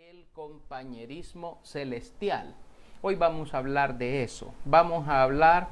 El compañerismo celestial. Hoy vamos a hablar de eso. Vamos a hablar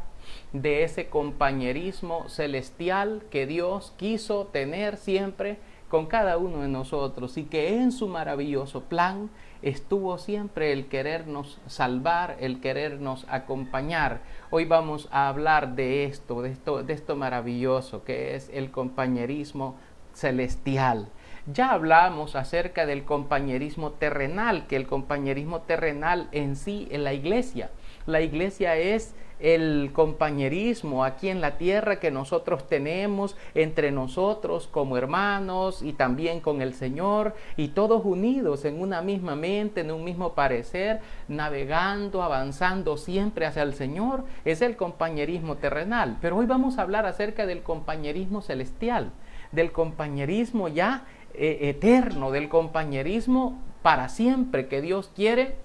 de ese compañerismo celestial que Dios quiso tener siempre con cada uno de nosotros y que en su maravilloso plan estuvo siempre el querernos salvar, el querernos acompañar. Hoy vamos a hablar de esto maravilloso que es el compañerismo celestial. Ya hablamos acerca del compañerismo terrenal, que el compañerismo terrenal en sí es la iglesia. La iglesia es el compañerismo aquí en la tierra que nosotros tenemos entre nosotros como hermanos y también con el Señor, y todos unidos en una misma mente, en un mismo parecer, navegando, avanzando siempre hacia el Señor. Es el compañerismo terrenal. Pero hoy vamos a hablar acerca del compañerismo celestial, del compañerismo ya eterno, del compañerismo para siempre que Dios quiere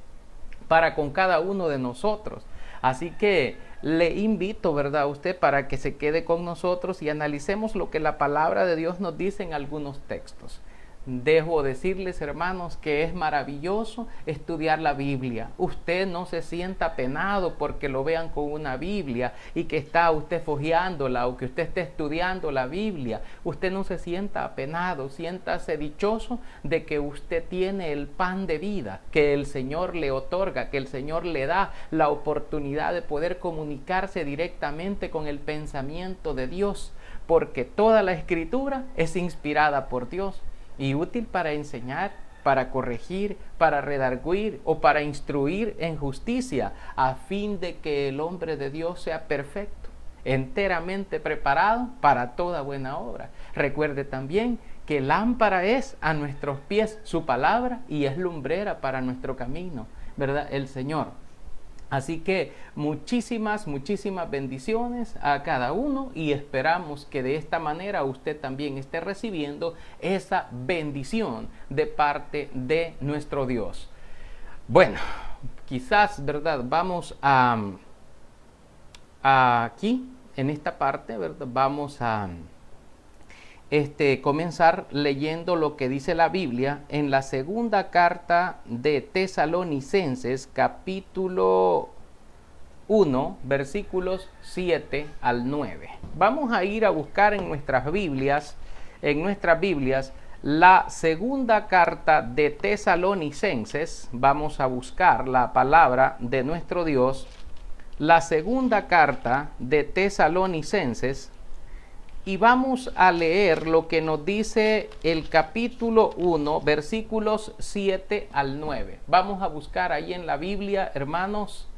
para con cada uno de nosotros. Así que le invito, ¿verdad?, a usted para que se quede con nosotros y analicemos lo que la palabra de Dios nos dice en algunos textos. Dejo decirles, hermanos, que es maravilloso estudiar la Biblia. Usted no se sienta apenado porque lo vean con una Biblia y que está usted fojeándola o que usted esté estudiando la Biblia. Usted no se sienta apenado, siéntase dichoso de que usted tiene el pan de vida que el Señor le otorga, que el Señor le da la oportunidad de poder comunicarse directamente con el pensamiento de Dios, porque toda la Escritura es inspirada por Dios y útil para enseñar, para corregir, para redarguir o para instruir en justicia, a fin de que el hombre de Dios sea perfecto, enteramente preparado para toda buena obra. Recuerde también que lámpara es a nuestros pies su palabra y es lumbrera para nuestro camino, ¿verdad?, el Señor. Así que muchísimas bendiciones a cada uno y esperamos que de esta manera usted también esté recibiendo esa bendición de parte de nuestro Dios. Bueno, quizás, ¿verdad?, vamos aquí, en esta parte, ¿verdad?, vamos a comenzar leyendo lo que dice la Biblia en la segunda carta de Tesalonicenses, capítulo 1, versículos 7 al 9. Vamos a ir a buscar en nuestras Biblias, la segunda carta de Tesalonicenses. Vamos a buscar la palabra de nuestro Dios, la segunda carta de Tesalonicenses, y vamos a leer lo que nos dice el capítulo 1, versículos 7 al 9. Vamos a buscar ahí en la Biblia, hermanos,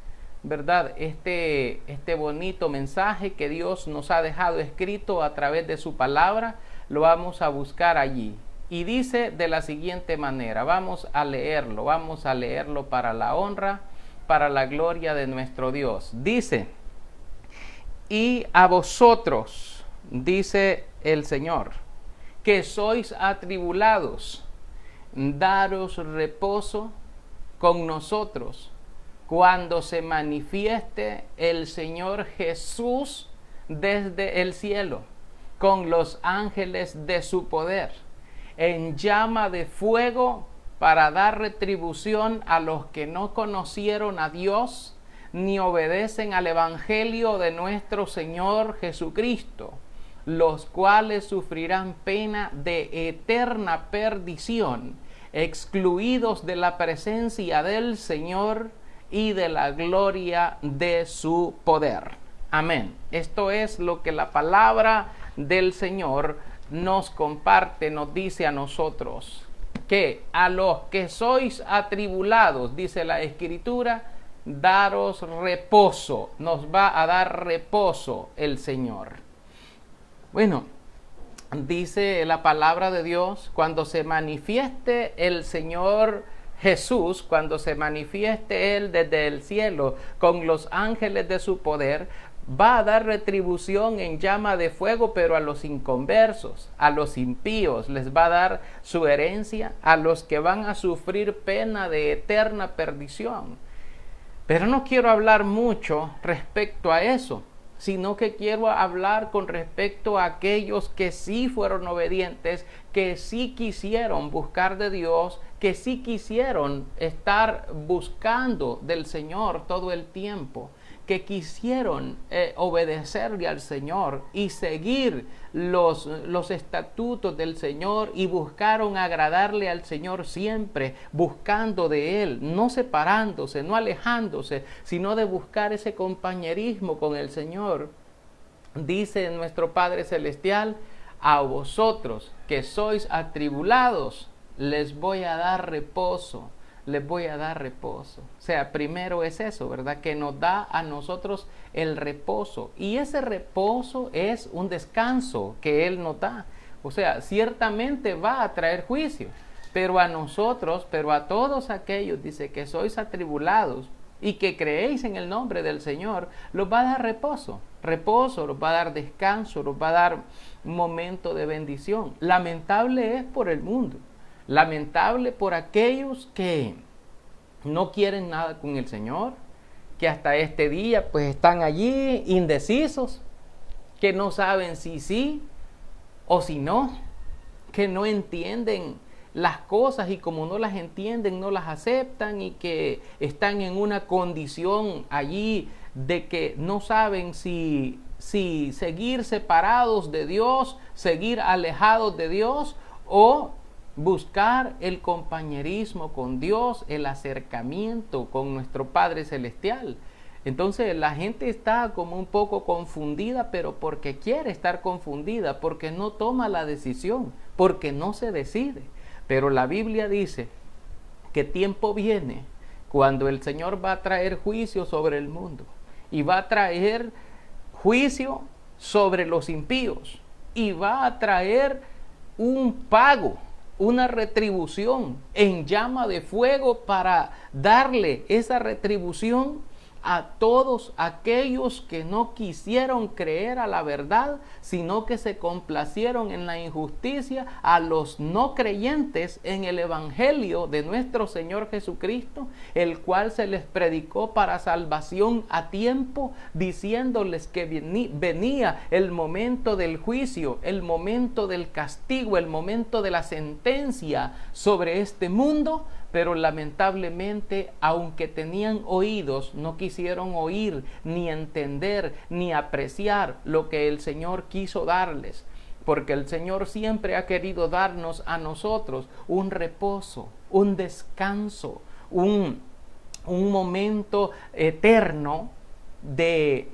¿verdad?, este bonito mensaje que Dios nos ha dejado escrito a través de su palabra. Lo vamos a buscar allí. Y dice de la siguiente manera, vamos a leerlo para la honra, para la gloria de nuestro Dios. Dice: y a vosotros, dice el Señor, que sois atribulados, daros reposo con nosotros cuando se manifieste el Señor Jesús desde el cielo, con los ángeles de su poder, en llama de fuego, para dar retribución a los que no conocieron a Dios, ni obedecen al Evangelio de nuestro Señor Jesucristo, los cuales sufrirán pena de eterna perdición, excluidos de la presencia del Señor y de la gloria de su poder. Amén. Esto es lo que la palabra del Señor nos comparte, nos dice a nosotros, que a los que sois atribulados, dice la Escritura, daros reposo. Nos va a dar reposo el Señor. Bueno, dice la palabra de Dios, cuando se manifieste el Señor Jesús, cuando se manifieste Él desde el cielo con los ángeles de su poder, va a dar retribución en llama de fuego, pero a los inconversos, a los impíos, les va a dar su herencia, a los que van a sufrir pena de eterna perdición. Pero no quiero hablar mucho respecto a eso, sino que quiero hablar con respecto a aquellos que sí fueron obedientes, que sí quisieron buscar de Dios, que sí quisieron estar buscando del Señor todo el tiempo, que quisieron obedecerle al Señor y seguir los estatutos del Señor y buscaron agradarle al Señor siempre, buscando de Él, no separándose, no alejándose, sino de buscar ese compañerismo con el Señor. Dice nuestro Padre Celestial: a vosotros que sois atribulados, les voy a dar reposo. Les voy a dar reposo. O sea, primero es eso, ¿verdad? Que nos da a nosotros el reposo. Y ese reposo es un descanso que Él nos da. O sea, ciertamente va a traer juicio. Pero a nosotros, pero a todos aquellos, dice, que sois atribulados y que creéis en el nombre del Señor, los va a dar reposo. Reposo, los va a dar descanso, los va a dar un momento de bendición. Lamentable es por el mundo. Lamentable por aquellos que no quieren nada con el Señor, que hasta este día pues están allí indecisos, que no saben si sí o si no, que no entienden las cosas y como no las entienden no las aceptan y que están en una condición allí de que no saben si seguir separados de Dios, seguir alejados de Dios o buscar el compañerismo con Dios, el acercamiento con nuestro Padre Celestial. Entonces la gente está como un poco confundida, pero porque quiere estar confundida, porque no toma la decisión, porque no se decide. Pero la Biblia dice que tiempo viene cuando el Señor va a traer juicio sobre el mundo y va a traer juicio sobre los impíos y va a traer un pago, una retribución en llama de fuego para darle esa retribución a todos aquellos que no quisieron creer a la verdad, sino que se complacieron en la injusticia, a los no creyentes en el Evangelio de nuestro Señor Jesucristo, el cual se les predicó para salvación a tiempo, diciéndoles que venía el momento del juicio, el momento del castigo, el momento de la sentencia sobre este mundo. Pero lamentablemente, aunque tenían oídos, no quisieron oír, ni entender, ni apreciar lo que el Señor quiso darles. Porque el Señor siempre ha querido darnos a nosotros un reposo, un descanso, un momento eterno de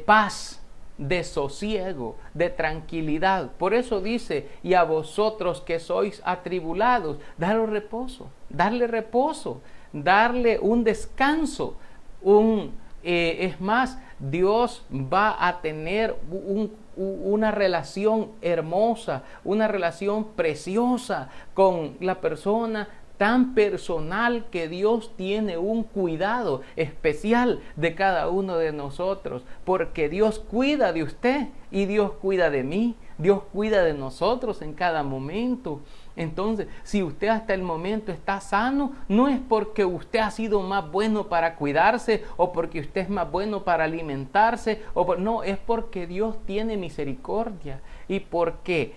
paz, de sosiego, de tranquilidad. Por eso dice: y a vosotros que sois atribulados, darle reposo, darle un descanso, es más, Dios va a tener una relación hermosa, una relación preciosa con la persona tan personal, que Dios tiene un cuidado especial de cada uno de nosotros, porque Dios cuida de usted y Dios cuida de mí, Dios cuida de nosotros en cada momento. Entonces, si usted hasta el momento está sano, no es porque usted ha sido más bueno para cuidarse o porque usted es más bueno para alimentarse, no, es porque Dios tiene misericordia y porque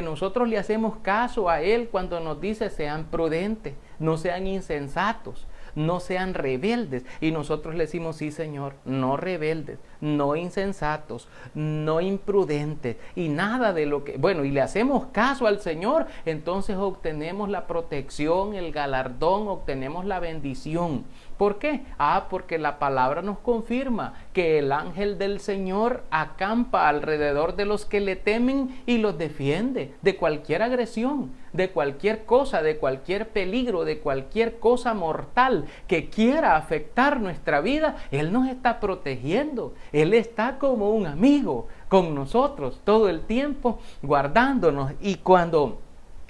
nosotros le hacemos caso a Él cuando nos dice: sean prudentes, no sean insensatos, no sean rebeldes. Y nosotros le decimos: sí, Señor, no rebeldes, no insensatos, no imprudentes y nada de lo que... Bueno, y le hacemos caso al Señor, entonces obtenemos la protección, el galardón, obtenemos la bendición. ¿Por qué? Porque la palabra nos confirma que el ángel del Señor acampa alrededor de los que le temen y los defiende de cualquier agresión, de cualquier cosa, de cualquier peligro, de cualquier cosa mortal que quiera afectar nuestra vida. Él nos está protegiendo. Él está como un amigo con nosotros todo el tiempo, guardándonos. Y cuando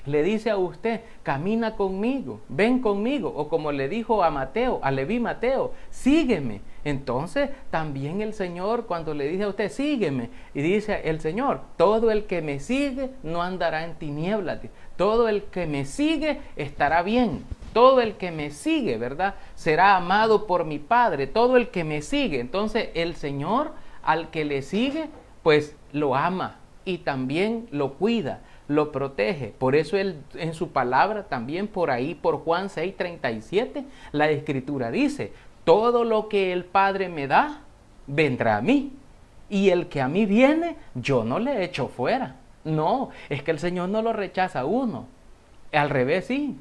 le dice a usted: camina conmigo, ven conmigo, o como le dijo a Leví Mateo, sígueme. Entonces también el Señor, cuando le dice a usted: sígueme, y dice el Señor: todo el que me sigue no andará en tinieblas, todo el que me sigue estará bien, todo el que me sigue, ¿verdad? Será amado por mi Padre, todo el que me sigue. Entonces el Señor al que le sigue, pues lo ama y también lo cuida, lo protege. Por eso Él en su palabra, también por ahí, por Juan 6:37, la Escritura dice, todo lo que el Padre me da, vendrá a mí. Y el que a mí viene, yo no le echo fuera. No, es que el Señor no lo rechaza a uno. Al revés, sí.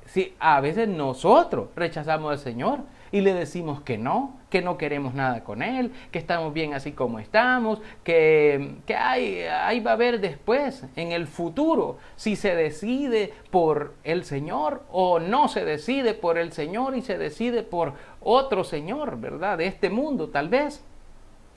Sí, a veces nosotros rechazamos al Señor y le decimos que no queremos nada con Él, que estamos bien así como estamos, que ahí va a haber después, en el futuro, si se decide por el Señor o no se decide por el Señor y se decide por otro Señor, ¿verdad? De este mundo tal vez,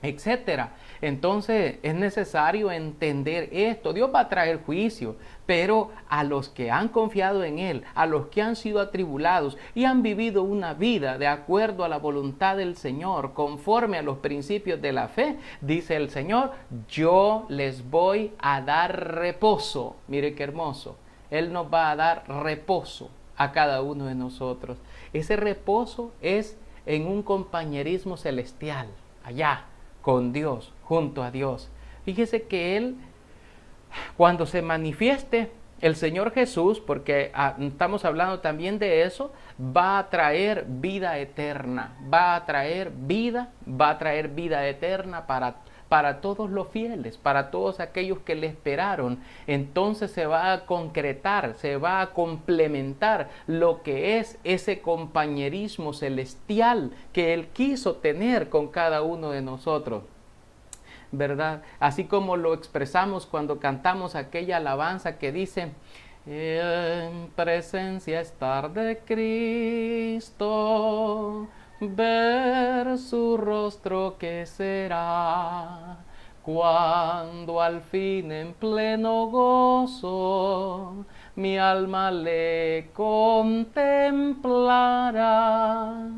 etcétera. Entonces es necesario entender esto. Dios va a traer juicio, pero a los que han confiado en Él, a los que han sido atribulados y han vivido una vida de acuerdo a la voluntad del Señor, conforme a los principios de la fe, dice el Señor, yo les voy a dar reposo. Mire qué hermoso. Él nos va a dar reposo a cada uno de nosotros. Ese reposo es en un compañerismo celestial, allá con Dios, junto a Dios. Fíjese que Él, cuando se manifieste el Señor Jesús, porque estamos hablando también de eso, va a traer vida eterna, va a traer vida eterna para todos los fieles, para todos aquellos que le esperaron. Entonces se va a concretar, se va a complementar lo que es ese compañerismo celestial que Él quiso tener con cada uno de nosotros, ¿verdad? Así como lo expresamos cuando cantamos aquella alabanza que dice, en presencia estar de Cristo, ver su rostro que será, cuando al fin en pleno gozo mi alma le contemplará.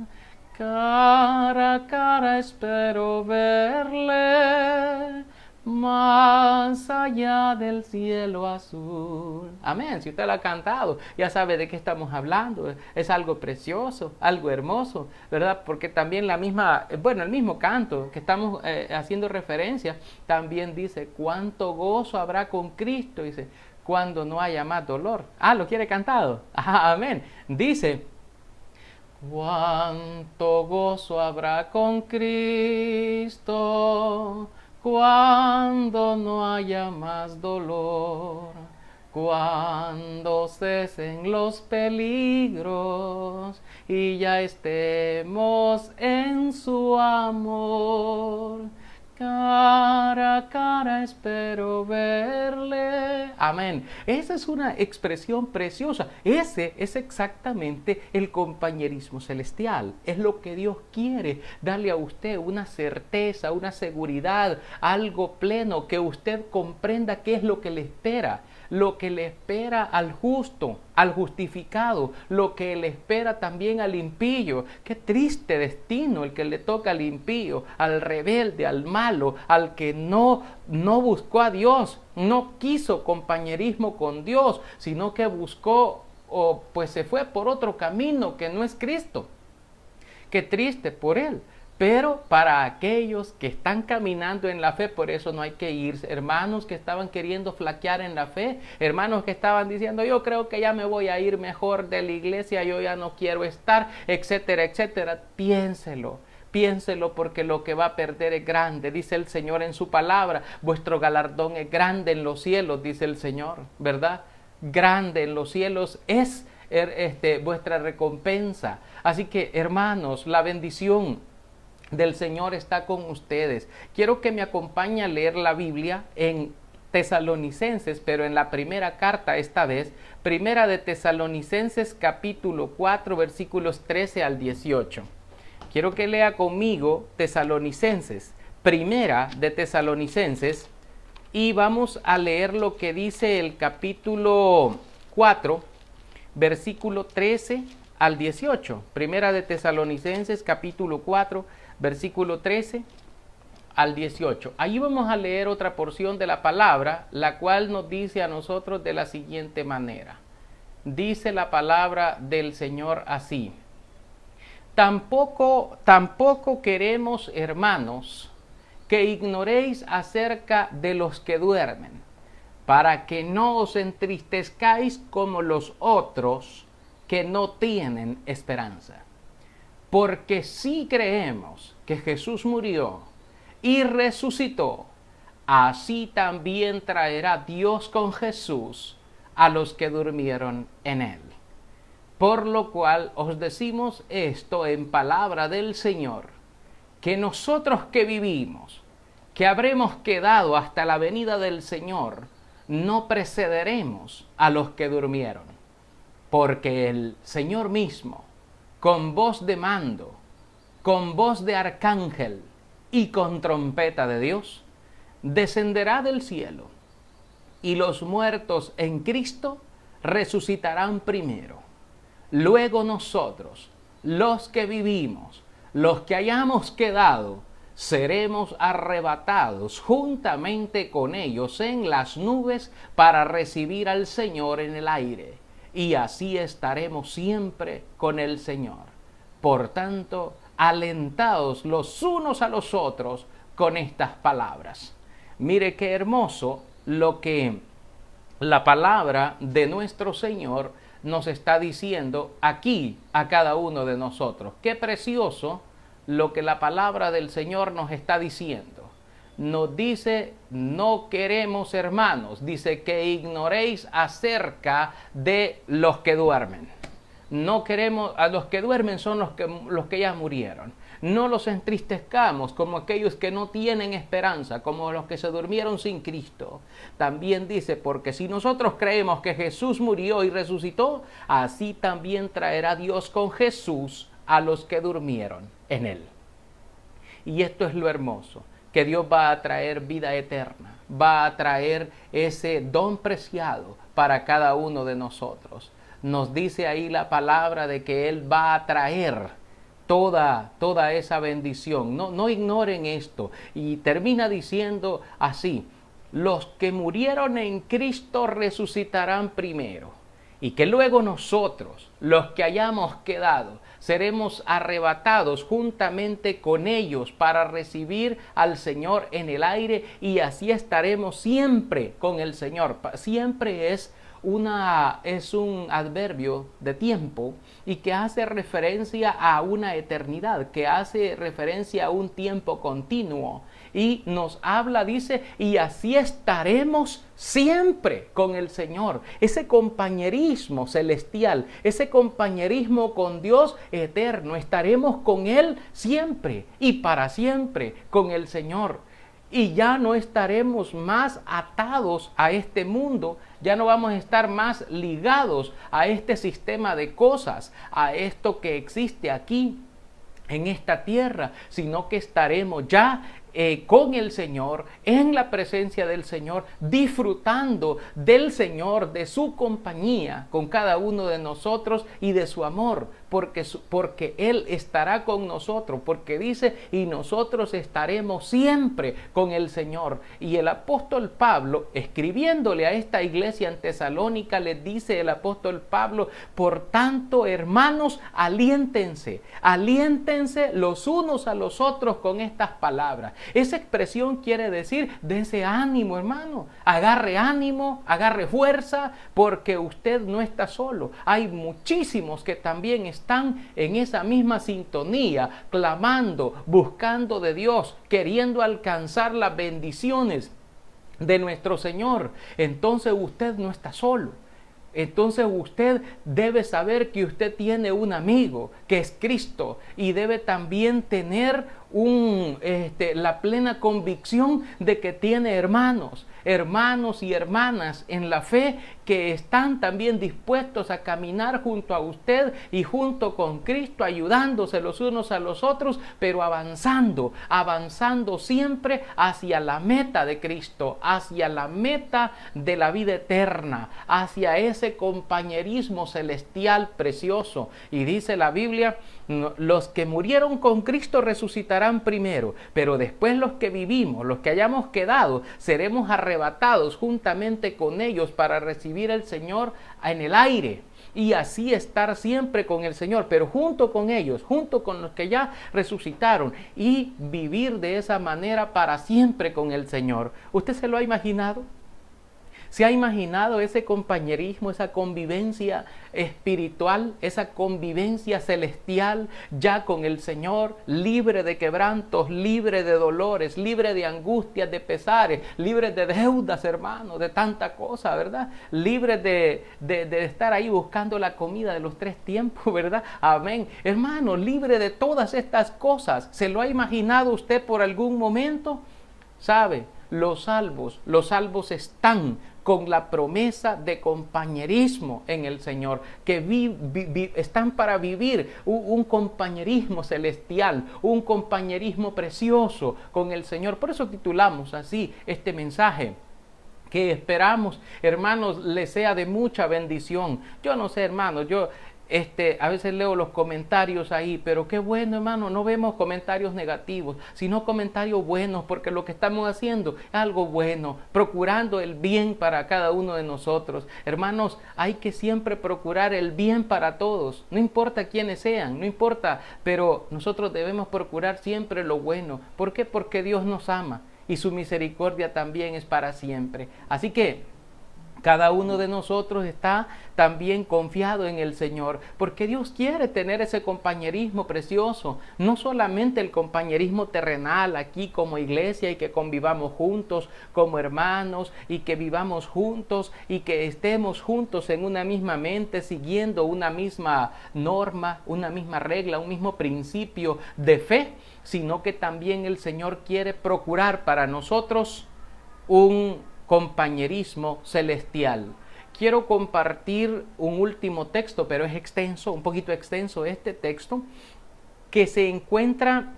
Cara a cara espero verle, más allá del cielo azul. Amén. Si usted lo ha cantado, ya sabe de qué estamos hablando. Es algo precioso, algo hermoso, ¿verdad? Porque también el mismo canto que estamos haciendo referencia, también dice, cuánto gozo habrá con Cristo, dice, cuando no haya más dolor. ¿Lo quiere cantado? Amén. Dice, cuánto gozo habrá con Cristo, cuando no haya más dolor, cuando cesen los peligros y ya estemos en su amor. Cara a cara espero verle. Amén. Esa es una expresión preciosa. Ese es exactamente el compañerismo celestial. Es lo que Dios quiere darle a usted, una certeza, una seguridad, algo pleno, que usted comprenda qué es lo que le espera. Lo que le espera al justo, al justificado, lo que le espera también al impío. Qué triste destino el que le toca al impío, al rebelde, al malo, al que no buscó a Dios, no quiso compañerismo con Dios, sino que buscó pues se fue por otro camino que no es Cristo. Qué triste por él. Pero para aquellos que están caminando en la fe, por eso no hay que irse. Hermanos que estaban queriendo flaquear en la fe, hermanos que estaban diciendo, yo creo que ya me voy a ir mejor de la iglesia, yo ya no quiero estar, etcétera, etcétera. Piénselo porque lo que va a perder es grande. Dice el Señor en su palabra, vuestro galardón es grande en los cielos, dice el Señor, ¿verdad? Grande en los cielos es vuestra recompensa. Así que, hermanos, la bendición del Señor está con ustedes. Quiero que me acompañe a leer la Biblia en Tesalonicenses, pero en la primera carta esta vez, primera de Tesalonicenses capítulo 4 versículos 13 al 18. Quiero que lea conmigo Tesalonicenses, primera de Tesalonicenses, y vamos a leer lo que dice el capítulo 4, versículo 13 al 18. Primera de Tesalonicenses capítulo 4, versículo 13 al 18. Allí vamos a leer otra porción de la palabra, la cual nos dice a nosotros de la siguiente manera. dice la palabra del Señor así: tampoco queremos, hermanos, que ignoréis acerca de los que duermen, para que no os entristezcáis como los otros que no tienen esperanza. Porque si creemos que Jesús murió y resucitó, así también traerá Dios con Jesús a los que durmieron en él. Por lo cual os decimos esto en palabra del Señor, que nosotros que vivimos, que habremos quedado hasta la venida del Señor, no precederemos a los que durmieron, porque el Señor mismo, con voz de mando, con voz de arcángel y con trompeta de Dios, descenderá del cielo, y los muertos en Cristo resucitarán primero. Luego nosotros, los que vivimos, los que hayamos quedado, seremos arrebatados juntamente con ellos en las nubes para recibir al Señor en el aire, y así estaremos siempre con el Señor. Por tanto, alentaos los unos a los otros con estas palabras. Mire qué hermoso lo que la palabra de nuestro Señor nos está diciendo aquí a cada uno de nosotros. Qué precioso lo que la palabra del Señor nos está diciendo. Nos dice: no queremos, hermanos, dice que ignoréis acerca de los que duermen. No queremos, a los que duermen son los que ya murieron. No los entristezcamos como aquellos que no tienen esperanza, como los que se durmieron sin Cristo. También dice: porque si nosotros creemos que Jesús murió y resucitó, así también traerá Dios con Jesús a los que durmieron en él. Y esto es lo hermoso, que Dios va a traer vida eterna, va a traer ese don preciado para cada uno de nosotros. Nos dice ahí la palabra de que Él va a traer toda esa bendición. No ignoren esto. Y termina diciendo así: los que murieron en Cristo resucitarán primero, y que luego nosotros, los que hayamos quedado, seremos arrebatados juntamente con ellos para recibir al Señor en el aire, y así estaremos siempre con el Señor. Siempre es un adverbio de tiempo y que hace referencia a una eternidad, que hace referencia a un tiempo continuo, y nos habla, dice, y así estaremos siempre con el Señor. Ese compañerismo celestial, ese compañerismo con Dios eterno, estaremos con Él siempre y para siempre con el Señor. Y ya no estaremos más atados a este mundo, ya no vamos a estar más ligados a este sistema de cosas, a esto que existe aquí en esta tierra, sino que estaremos ya con el Señor, en la presencia del Señor, disfrutando del Señor, de su compañía con cada uno de nosotros y de su amor, porque Él estará con nosotros, porque dice: y nosotros estaremos siempre con el Señor. Y el apóstol Pablo, escribiéndole a esta iglesia en Tesalónica, le dice el apóstol Pablo: por tanto, hermanos, aliéntense los unos a los otros con estas palabras. Esa expresión quiere decir: dense ánimo, hermano, agarre fuerza, porque usted no está solo. Hay muchísimos que también están en esa misma sintonía, clamando, buscando de Dios, queriendo alcanzar las bendiciones de nuestro Señor. Entonces usted no está solo. Entonces usted debe saber que usted tiene un amigo, que es Cristo, y debe también tener la plena convicción de que tiene hermanos y hermanas en la fe que están también dispuestos a caminar junto a usted y junto con Cristo, ayudándose los unos a los otros, pero avanzando siempre hacia la meta de Cristo, hacia la meta de la vida eterna, hacia ese compañerismo celestial precioso. Y dice la Biblia: los que murieron con Cristo resucitarán quedarán primero, pero después los que vivimos, los que hayamos quedado, seremos arrebatados juntamente con ellos para recibir al Señor en el aire. Y así estar siempre con el Señor, pero junto con ellos, junto con los que ya resucitaron, y vivir de esa manera para siempre con el Señor. ¿Usted se lo ha imaginado? ¿Se ha imaginado ese compañerismo, esa convivencia espiritual, esa convivencia celestial ya con el Señor, libre de quebrantos, libre de dolores, libre de angustias, de pesares, libre de deudas, hermano, de tanta cosa, ¿verdad? Libre de estar ahí buscando la comida de los 3 tiempos, ¿verdad? Amén. Hermano, libre de todas estas cosas. ¿Se lo ha imaginado usted por algún momento? ¿Sabe? Los salvos están con la promesa de compañerismo en el Señor, que están para vivir un compañerismo celestial, un compañerismo precioso con el Señor. Por eso titulamos así este mensaje, que esperamos, hermanos, les sea de mucha bendición. Yo no sé, hermanos, a veces leo los comentarios ahí, pero qué bueno, hermano, no vemos comentarios negativos, sino comentarios buenos, porque lo que estamos haciendo es algo bueno, procurando el bien para cada uno de nosotros. Hermanos, hay que siempre procurar el bien para todos, no importa quiénes sean, no importa, pero nosotros debemos procurar siempre lo bueno. ¿Por qué? Porque Dios nos ama y su misericordia también es para siempre. Así que cada uno de nosotros está también confiado en el Señor, porque Dios quiere tener ese compañerismo precioso, no solamente el compañerismo terrenal aquí como iglesia y que convivamos juntos como hermanos y que vivamos juntos y que estemos juntos en una misma mente, siguiendo una misma norma, una misma regla, un mismo principio de fe, sino que también el Señor quiere procurar para nosotros un compañerismo celestial. Quiero compartir un último texto, pero es extenso, un poquito extenso este texto, que se encuentra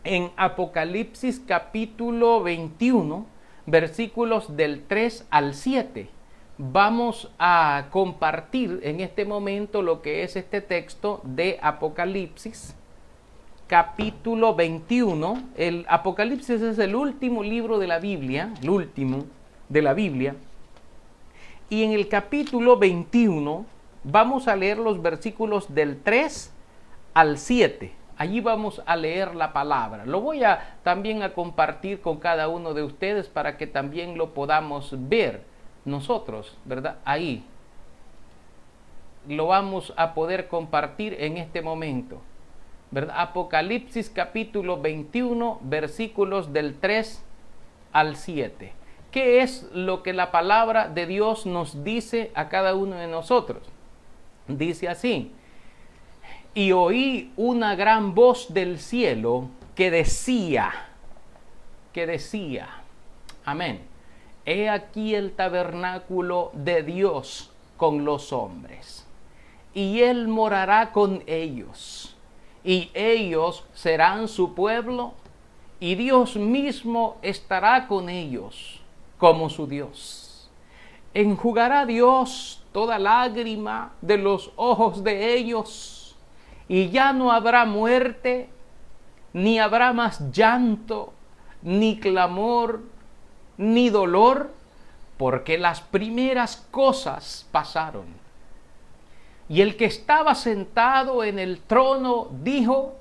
en Apocalipsis capítulo 21, versículos del 3 al 7. Vamos a compartir en este momento lo que es este texto de Apocalipsis capítulo 21. El Apocalipsis es el último libro de la Biblia, el último de la Biblia, y en el capítulo 21 vamos a leer los versículos del 3 al 7. Allí vamos a leer la palabra. Lo voy también a compartir con cada uno de ustedes para que también lo podamos ver nosotros, ¿verdad? Ahí lo vamos a poder compartir en este momento, ¿verdad? Apocalipsis capítulo 21, versículos del 3 al 7. ¿Qué es lo que la palabra de Dios nos dice a cada uno de nosotros? Dice así: y oí una gran voz del cielo que decía, amén, he aquí el tabernáculo de Dios con los hombres, y Él morará con ellos, y ellos serán su pueblo, y Dios mismo estará con ellos como su Dios. Enjugará Dios toda lágrima de los ojos de ellos, y ya no habrá muerte, ni habrá más llanto, ni clamor, ni dolor, porque las primeras cosas pasaron. Y el que estaba sentado en el trono dijo: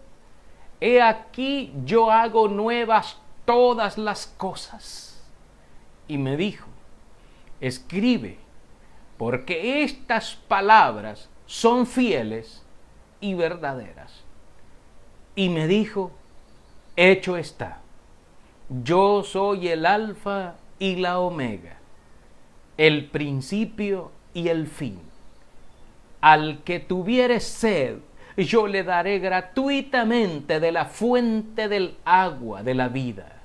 he aquí yo hago nuevas todas las cosas. Y me dijo: escribe, porque estas palabras son fieles y verdaderas. Y me dijo: hecho está. Yo soy el Alfa y la Omega, el principio y el fin. Al que tuviere sed, yo le daré gratuitamente de la fuente del agua de la vida.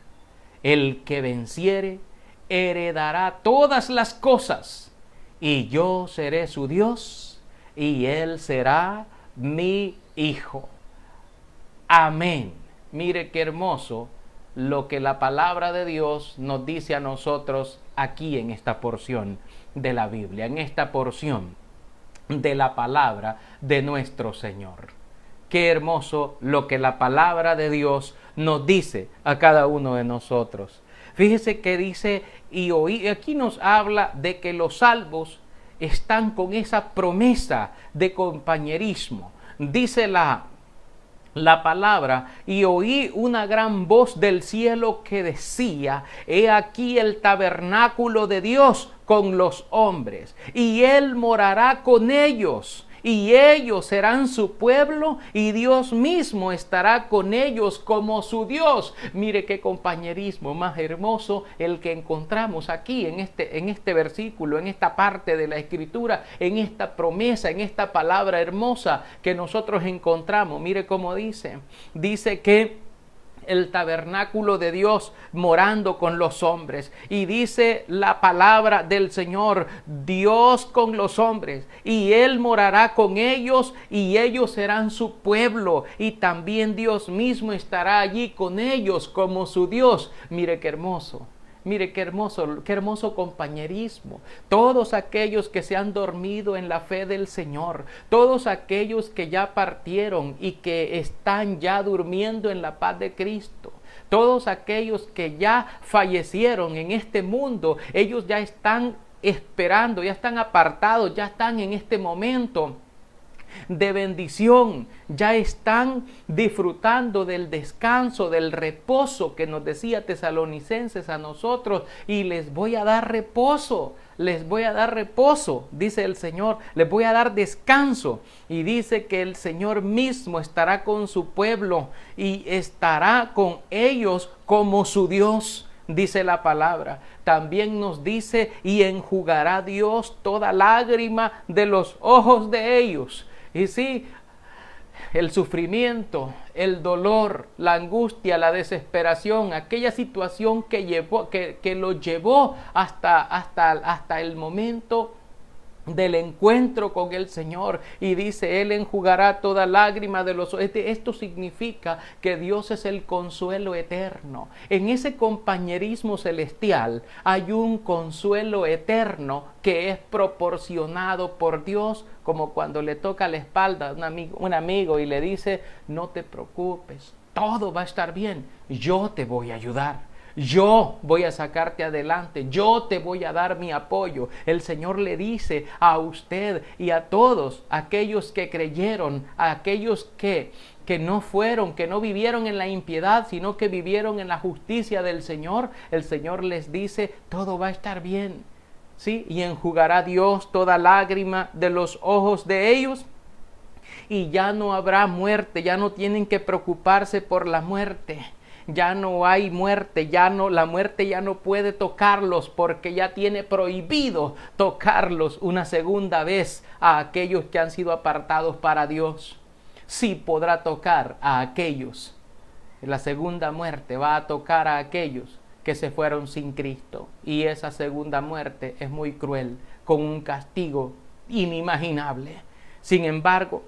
El que venciere heredará todas las cosas, y yo seré su Dios, y él será mi hijo. Amén. Mire qué hermoso lo que la palabra de Dios nos dice a nosotros aquí en esta porción de la Biblia, en esta porción de la palabra de nuestro Señor. Qué hermoso lo que la palabra de Dios nos dice a cada uno de nosotros. Fíjese que dice, y aquí nos habla de que los salvos están con esa promesa de compañerismo. Dice la palabra, y oí una gran voz del cielo que decía, he aquí el tabernáculo de Dios con los hombres, y Él morará con ellos, y ellos serán su pueblo, y Dios mismo estará con ellos como su Dios. Mire qué compañerismo más hermoso el que encontramos aquí en este versículo, en esta parte de la Escritura, en esta promesa, en esta palabra hermosa que nosotros encontramos. Mire cómo dice que el tabernáculo de Dios morando con los hombres. Y dice la palabra del Señor, Dios con los hombres, y Él morará con ellos, y ellos serán su pueblo, y también Dios mismo estará allí con ellos como su Dios. Mire qué hermoso. Mire qué hermoso compañerismo. Todos aquellos que se han dormido en la fe del Señor, todos aquellos que ya partieron y que están ya durmiendo en la paz de Cristo, todos aquellos que ya fallecieron en este mundo, ellos ya están esperando, ya están apartados, ya están en este momento de bendición, ya están disfrutando del descanso, del reposo que nos decía Tesalonicenses a nosotros, y les voy a dar reposo, dice el Señor, les voy a dar descanso. Y dice que el Señor mismo estará con su pueblo y estará con ellos como su Dios. Dice la palabra. También nos dice, y enjugará Dios toda lágrima de los ojos de ellos. Y sí, el sufrimiento, el dolor, la angustia, la desesperación, aquella situación que lo llevó hasta el momento del encuentro con el Señor, y dice, Él enjugará toda lágrima de los ojos. Esto significa que Dios es el consuelo eterno. En ese compañerismo celestial hay un consuelo eterno que es proporcionado por Dios, como cuando le toca la espalda a un amigo y le dice, no te preocupes, todo va a estar bien, yo te voy a ayudar. Yo voy a sacarte adelante, yo te voy a dar mi apoyo. El Señor le dice a usted y a todos aquellos que creyeron, a aquellos que no vivieron en la impiedad, sino que vivieron en la justicia del Señor. El Señor les dice, todo va a estar bien, ¿sí? Y enjugará Dios toda lágrima de los ojos de ellos, y ya no habrá muerte, ya no tienen que preocuparse por la muerte. Ya no hay muerte, la muerte ya no puede tocarlos, porque ya tiene prohibido tocarlos una segunda vez a aquellos que han sido apartados para Dios. Sí podrá tocar a aquellos. La segunda muerte va a tocar a aquellos que se fueron sin Cristo. Y esa segunda muerte es muy cruel, con un castigo inimaginable. Sin embargo,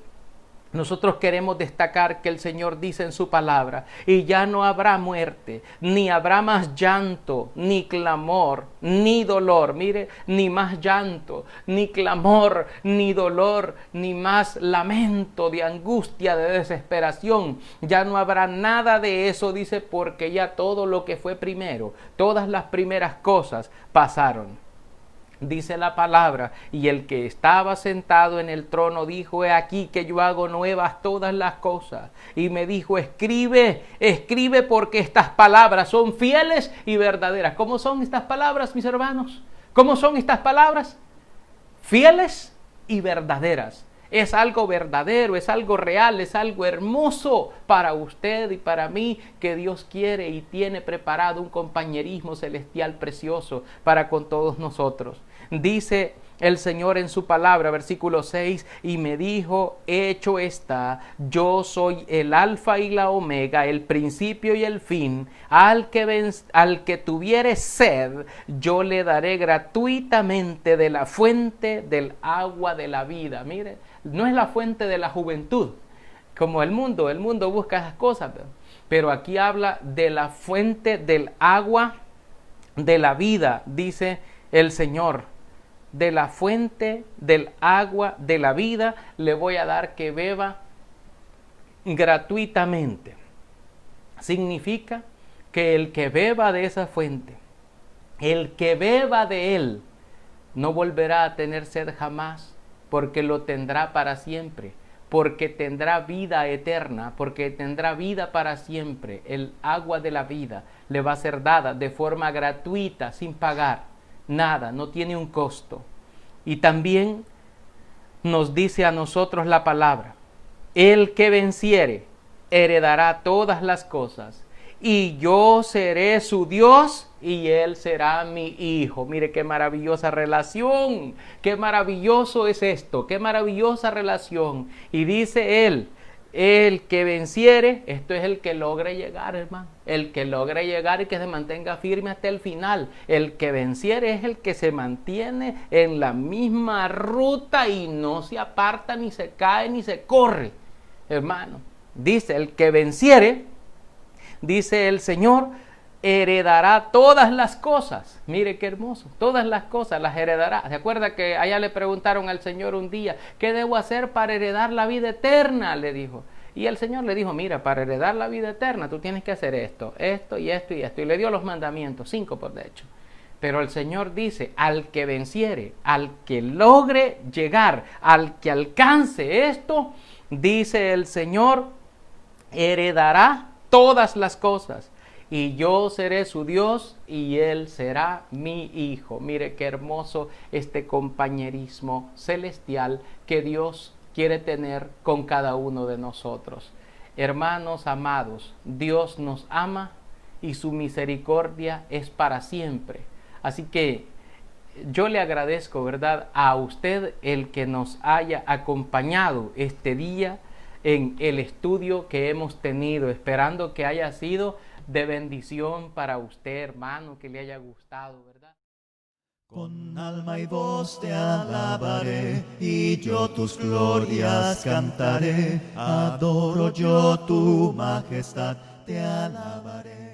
nosotros queremos destacar que el Señor dice en su palabra, y ya no habrá muerte, ni habrá más llanto, ni clamor, ni dolor. Mire, ni más llanto, ni clamor, ni dolor, ni más lamento de angustia, de desesperación. Ya no habrá nada de eso, dice, porque ya todo lo que fue primero, todas las primeras cosas pasaron. Dice la palabra, y el que estaba sentado en el trono dijo, he aquí que yo hago nuevas todas las cosas. Y me dijo, escribe, porque estas palabras son fieles y verdaderas. ¿Cómo son estas palabras, mis hermanos? ¿Cómo son estas palabras? Fieles y verdaderas. Es algo verdadero, es algo real, es algo hermoso para usted y para mí, que Dios quiere y tiene preparado un compañerismo celestial precioso para con todos nosotros. Dice el Señor en su palabra, versículo 6, y me dijo, hecho está, yo soy el alfa y la omega, el principio y el fin. Al que tuviere sed, yo le daré gratuitamente de la fuente del agua de la vida. Mire, no es la fuente de la juventud, como el mundo busca esas cosas, pero aquí habla de la fuente del agua de la vida, dice el Señor. De la fuente del agua de la vida le voy a dar que beba gratuitamente. Significa que el que beba de esa fuente, el que beba de él, no volverá a tener sed jamás, porque lo tendrá para siempre, porque tendrá vida eterna, porque tendrá vida para siempre. El agua de la vida le va a ser dada de forma gratuita, sin pagar nada, no tiene un costo. Y también nos dice a nosotros la palabra: el que venciere heredará todas las cosas, y yo seré su Dios y él será mi hijo. Mire qué maravillosa relación, qué maravilloso es esto, qué maravillosa relación. Y dice él: el que venciere, esto es el que logre llegar, hermano, el que logre llegar y que se mantenga firme hasta el final. El que venciere es el que se mantiene en la misma ruta y no se aparta, ni se cae, ni se corre, hermano. Dice: el que venciere, dice el Señor, heredará todas las cosas. Mire qué hermoso, todas las cosas las heredará. ¿Se acuerda que allá le preguntaron al Señor un día: ¿qué debo hacer para heredar la vida eterna?, le dijo. Y el Señor le dijo: mira, para heredar la vida eterna tú tienes que hacer esto, esto y esto y esto. Y le dio los mandamientos, 5 por de hecho. Pero el Señor dice: al que venciere, al que logre llegar, al que alcance esto, dice el Señor, heredará todas las cosas, y yo seré su Dios y él será mi hijo. Mire qué hermoso este compañerismo celestial que Dios quiere tener con cada uno de nosotros. Hermanos amados, Dios nos ama y su misericordia es para siempre. Así que yo le agradezco, ¿verdad?, a usted el que nos haya acompañado este día en el estudio que hemos tenido, esperando que haya sido de bendición para usted, hermano, que le haya gustado, ¿verdad? Con alma y voz te alabaré, y yo tus glorias cantaré. Adoro yo tu majestad, te alabaré.